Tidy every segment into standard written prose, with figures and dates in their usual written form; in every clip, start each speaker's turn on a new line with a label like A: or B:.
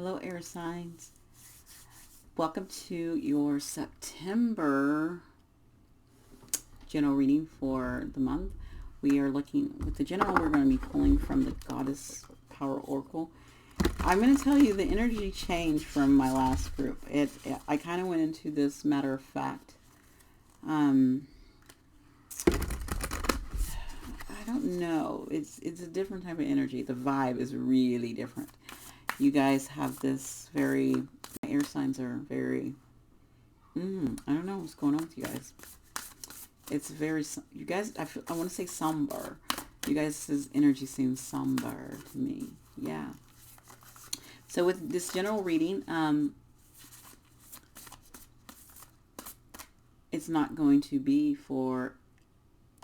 A: Hello, air signs. Welcome to your September general reading for the month. We are looking with the general. We're going to be pulling from the Goddess Power Oracle. I'm going to tell you the energy changed from my last group. I kind of went into this matter of fact. I don't know. It's a different type of energy. The vibe is really different. You guys have this very, my air signs are very, I don't know what's going on with you guys. It's very, you guys, I want to say somber. You guys' energy seems somber to me. Yeah. So with this general reading, it's not going to be for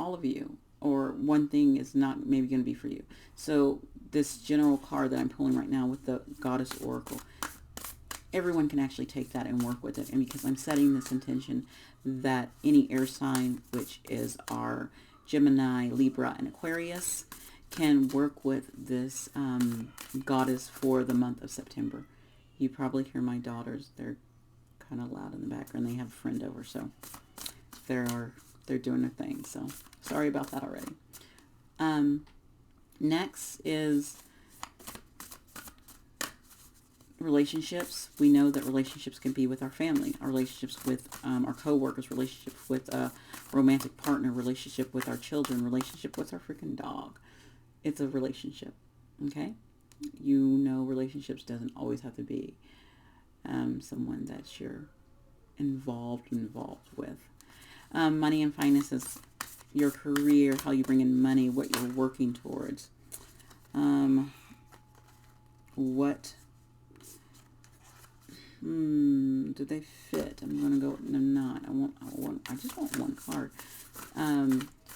A: all of you, or one thing is not maybe going to be for you. So this general card that I'm pulling right now with the Goddess Oracle, everyone can actually take that and work with it. And because I'm setting this intention that any air sign, which is our Gemini, Libra, and Aquarius, can work with this goddess for the month of September. You probably hear my daughters. They're kind of loud in the background. They have a friend over, so they're doing their thing. So sorry about that already. Next is relationships. We know that relationships can be with our family, our relationships with our co-workers, relationships with a romantic partner, relationship with our children, relationship with our freaking dog. It's a relationship, okay? You know, relationships doesn't always have to be someone that you're involved with. Money and finances, your career, how you bring in money, what you're working towards. What do they fit? I'm going to go, no, not. I just want one card.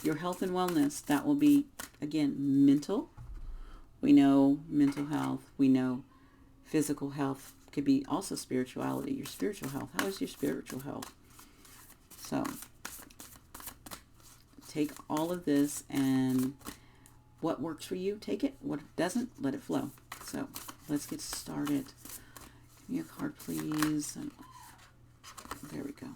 A: Your health and wellness, that will be, again, mental. We know mental health. We know physical health could be also spirituality. Your spiritual health. How is your spiritual health? So take all of this, and what works for you, take it. What doesn't, let it flow. So let's get started. Give me a card, please. There we go.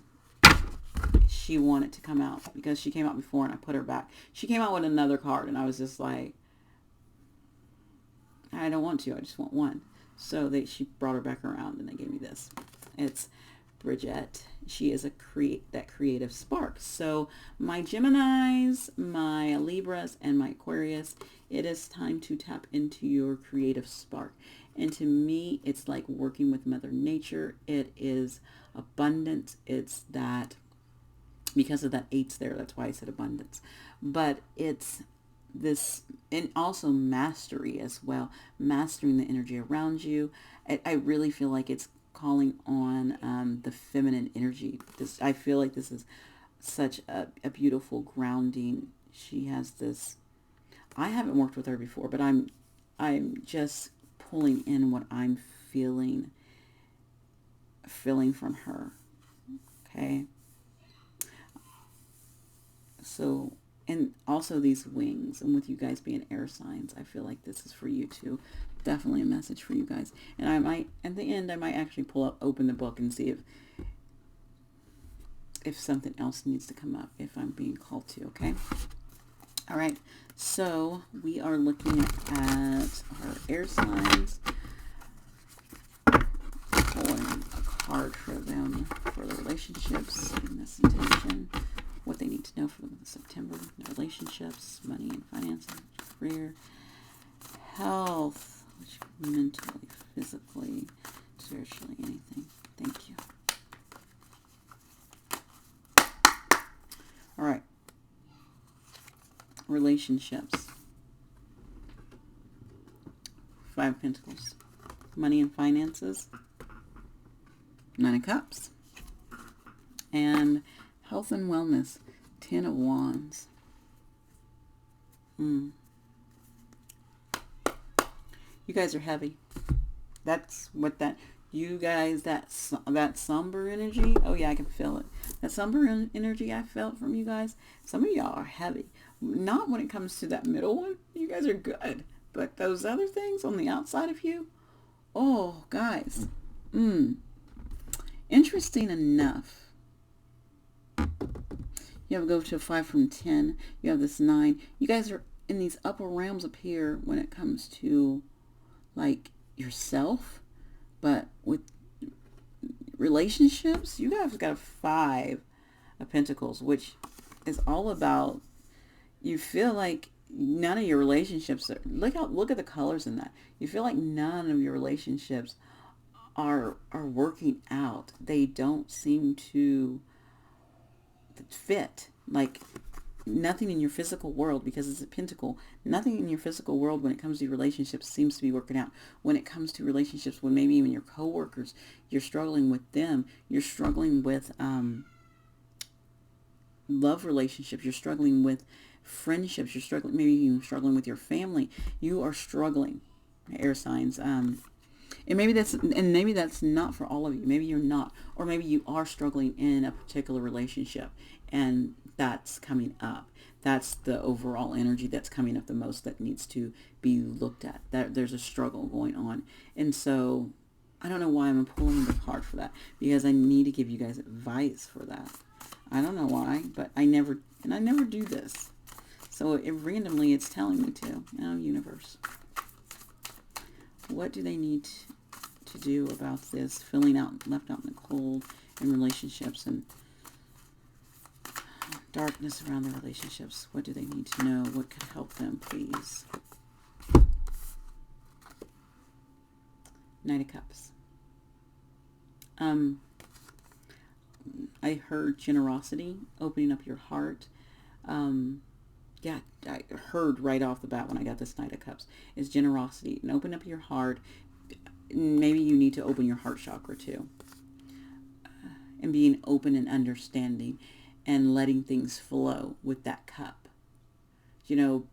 A: She wanted to come out because she came out before and I put her back. She came out with another card and I was just like, I don't want to. I just want one. So she brought her back around and they gave me this. It's Bridget. She is that creative spark. So my Geminis, my Libras, and my Aquarius, it is time to tap into your creative spark. And to me, it's like working with Mother Nature. It is abundance. It's that, because of that 8's there, that's why I said abundance. But it's this, and also mastery as well. Mastering the energy around you. I really feel like it's calling on the feminine energy. I feel like this is such a beautiful grounding. She has this, I haven't worked with her before, but I'm just pulling in what I'm feeling from her. Okay. So, and also these wings, and with you guys being air signs, I feel like this is for you too. Definitely a message for you guys. And I might, at the end, I might actually open the book and see if something else needs to come up, if I'm being called to, okay? All right, so we are looking at our air signs. Pulling a card for them, for the relationships in this intention. What they need to know for September, their relationships, money and finances, career, health, which mentally, physically, spiritually, anything. Thank you. All right. Relationships. 5 of Pentacles. Money and finances. 9 of Cups. And health and wellness. 10 of Wands. You guys are heavy. That's what that, you guys, that somber energy, oh yeah, I can feel it. That somber energy I felt from you guys, some of y'all are heavy. Not when it comes to that middle one. You guys are good. But those other things on the outside of you, Oh, guys. Interesting enough. You have to go to 5 from 10. You have this 9. You guys are in these upper realms up here when it comes to like yourself, but with relationships, you guys got a 5 of Pentacles, which is all about, you feel like none of your relationships are, look at the colors in that. You feel like none of your relationships are working out. They don't seem to fit. Like nothing in your physical world, because it's a pentacle, nothing in your physical world when it comes to relationships seems to be working out. When it comes to relationships, when maybe even your coworkers, you're struggling with them, you're struggling with love relationships, you're struggling with friendships, you're struggling, maybe even struggling with your family, you are struggling, air signs, and maybe that's not for all of you. Maybe you're not, or maybe you are struggling in a particular relationship, and that's coming up. That's the overall energy that's coming up the most, that needs to be looked at. That there's a struggle going on, and so I don't know why I'm pulling the card for that, because I need to give you guys advice for that. I don't know why, but I never do this. So randomly it's telling me to. Oh, universe. What do they need to do about this? Feeling left out in the cold in relationships and darkness around their relationships. What do they need to know? What could help them, please? Knight of Cups. I heard generosity, opening up your heart. Yeah, I heard right off the bat when I got this Knight of Cups is generosity, and open up your heart. Maybe you need to open your heart chakra too, and being open and understanding and letting things flow with that cup. You know,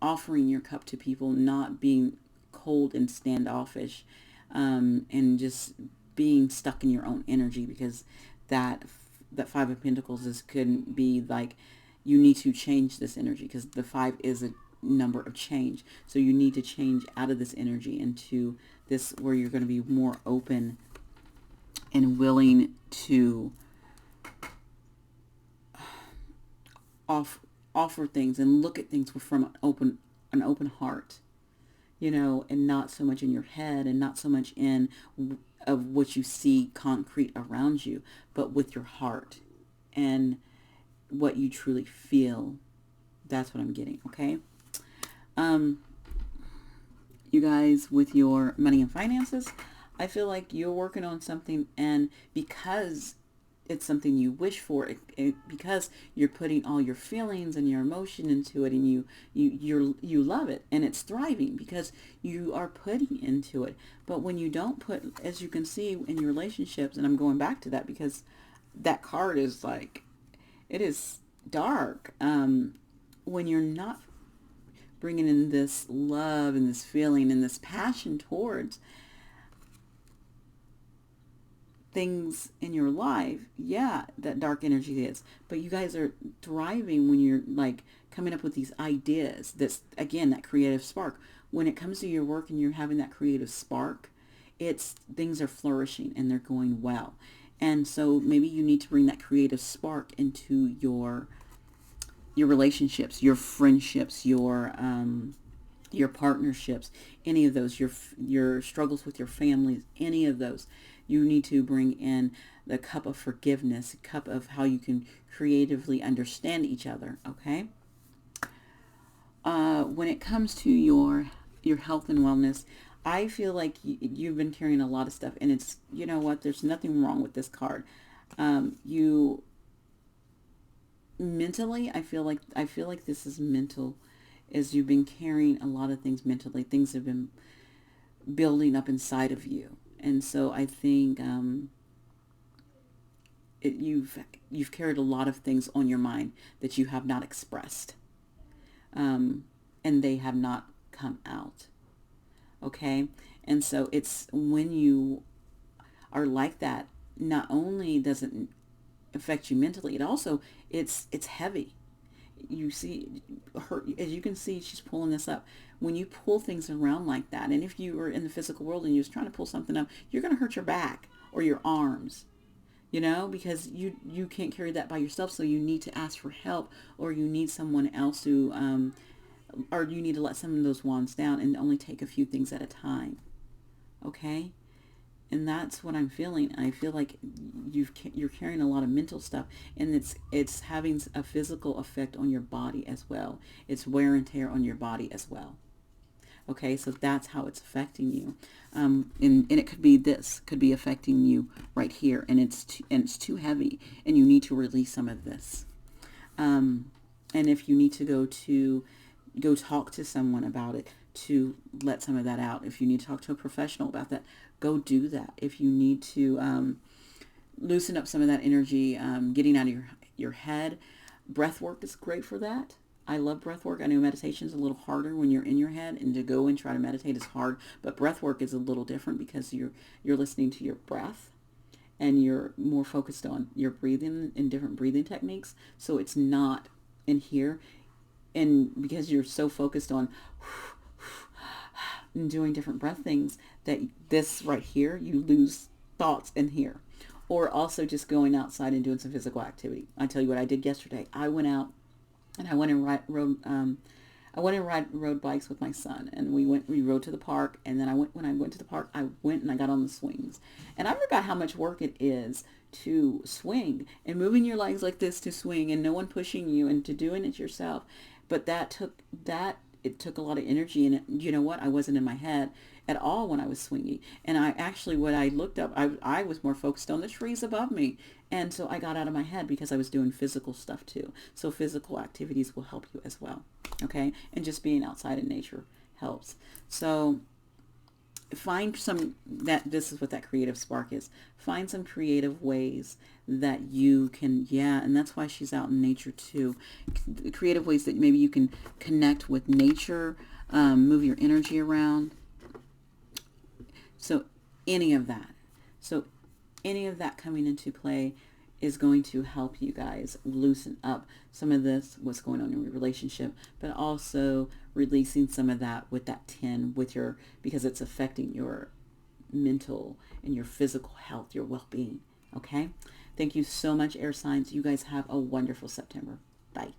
A: offering your cup to people, not being cold and standoffish, and just being stuck in your own energy, because that 5 of Pentacles couldn't be like, you need to change this energy, because the 5 is a number of change. So you need to change out of this energy into this where you're going to be more open and willing to offer things and look at things from an open heart, you know, and not so much in your head, and not so much in of what you see concrete around you, but with your heart and what you truly feel. That's what I'm getting. Okay. You guys, with your money and finances, I feel like you're working on something, and because it's something you wish for, because you're putting all your feelings and your emotion into it, and you love it, and it's thriving because you are putting into it. But when you don't put, as you can see in your relationships, and I'm going back to that because that card is like, it is dark. When you're not bringing in this love and this feeling and this passion towards things in your life, yeah, that dark energy is. But you guys are thriving when you're like coming up with these ideas. That's, again, that creative spark. When it comes to your work and you're having that creative spark, it's, things are flourishing and they're going well. And so maybe you need to bring that creative spark into your relationships, your friendships, your partnerships, any of those, your struggles with your families, any of those. You need to bring in the cup of forgiveness, a cup of how you can creatively understand each other. Okay. When it comes to your health and wellness, I feel like you've been carrying a lot of stuff, and it's, you know what, there's nothing wrong with this card. You mentally, I feel like this is mental, as you've been carrying a lot of things mentally. Things have been building up inside of you, and so I think you've carried a lot of things on your mind that you have not expressed, and they have not come out. Okay, and so it's when you are like that, not only does it affect you mentally, it also, it's heavy. You see her, as you can see, she's pulling this up. When you pull things around like that, and if you were in the physical world and you was trying to pull something up, you're going to hurt your back or your arms, because you can't carry that by yourself. So you need to ask for help, or you need someone else to, or you need to let some of those wands down and only take a few things at a time. Okay? And that's what I'm feeling. I feel like you're carrying a lot of mental stuff, and it's having a physical effect on your body as well. It's wear and tear on your body as well. Okay, so that's how it's affecting you, and it could be affecting you right here, and it's too heavy, and you need to release some of this. And if you need to go talk to someone about it to let some of that out, if you need to talk to a professional about that, go do that. If you need to loosen up some of that energy, getting out of your head, breath work is great for that. I love breath work. I know meditation is a little harder when you're in your head, and to go and try to meditate is hard, but breath work is a little different because you're listening to your breath, and you're more focused on your breathing and different breathing techniques. So it's not in here, and because you're so focused on and doing different breath things, that this right here, you lose thoughts in here. Or also just going outside and doing some physical activity. I tell you what I did yesterday. I went out and I went and rode bikes with my son, and we rode to the park, and then when I went to the park, I went and I got on the swings. And I forgot how much work it is to swing and moving your legs like this to swing, and no one pushing you, and to doing it yourself. But it took a lot of energy, and you know what? I wasn't in my head at all when I was swinging. And when I looked up, I was more focused on the trees above me. And so I got out of my head because I was doing physical stuff too. So physical activities will help you as well. Okay. And just being outside in nature helps. So this is what that creative spark is. Find some creative ways that you can, and that's why she's out in nature too. Creative ways that maybe you can connect with nature, move your energy around. So any of that coming into play is going to help you guys loosen up some of what's going on in your relationship, but also releasing some of that with that 10 because it's affecting your mental and your physical health, your well-being. Okay. Thank you so much, air signs. You guys have a wonderful September. Bye.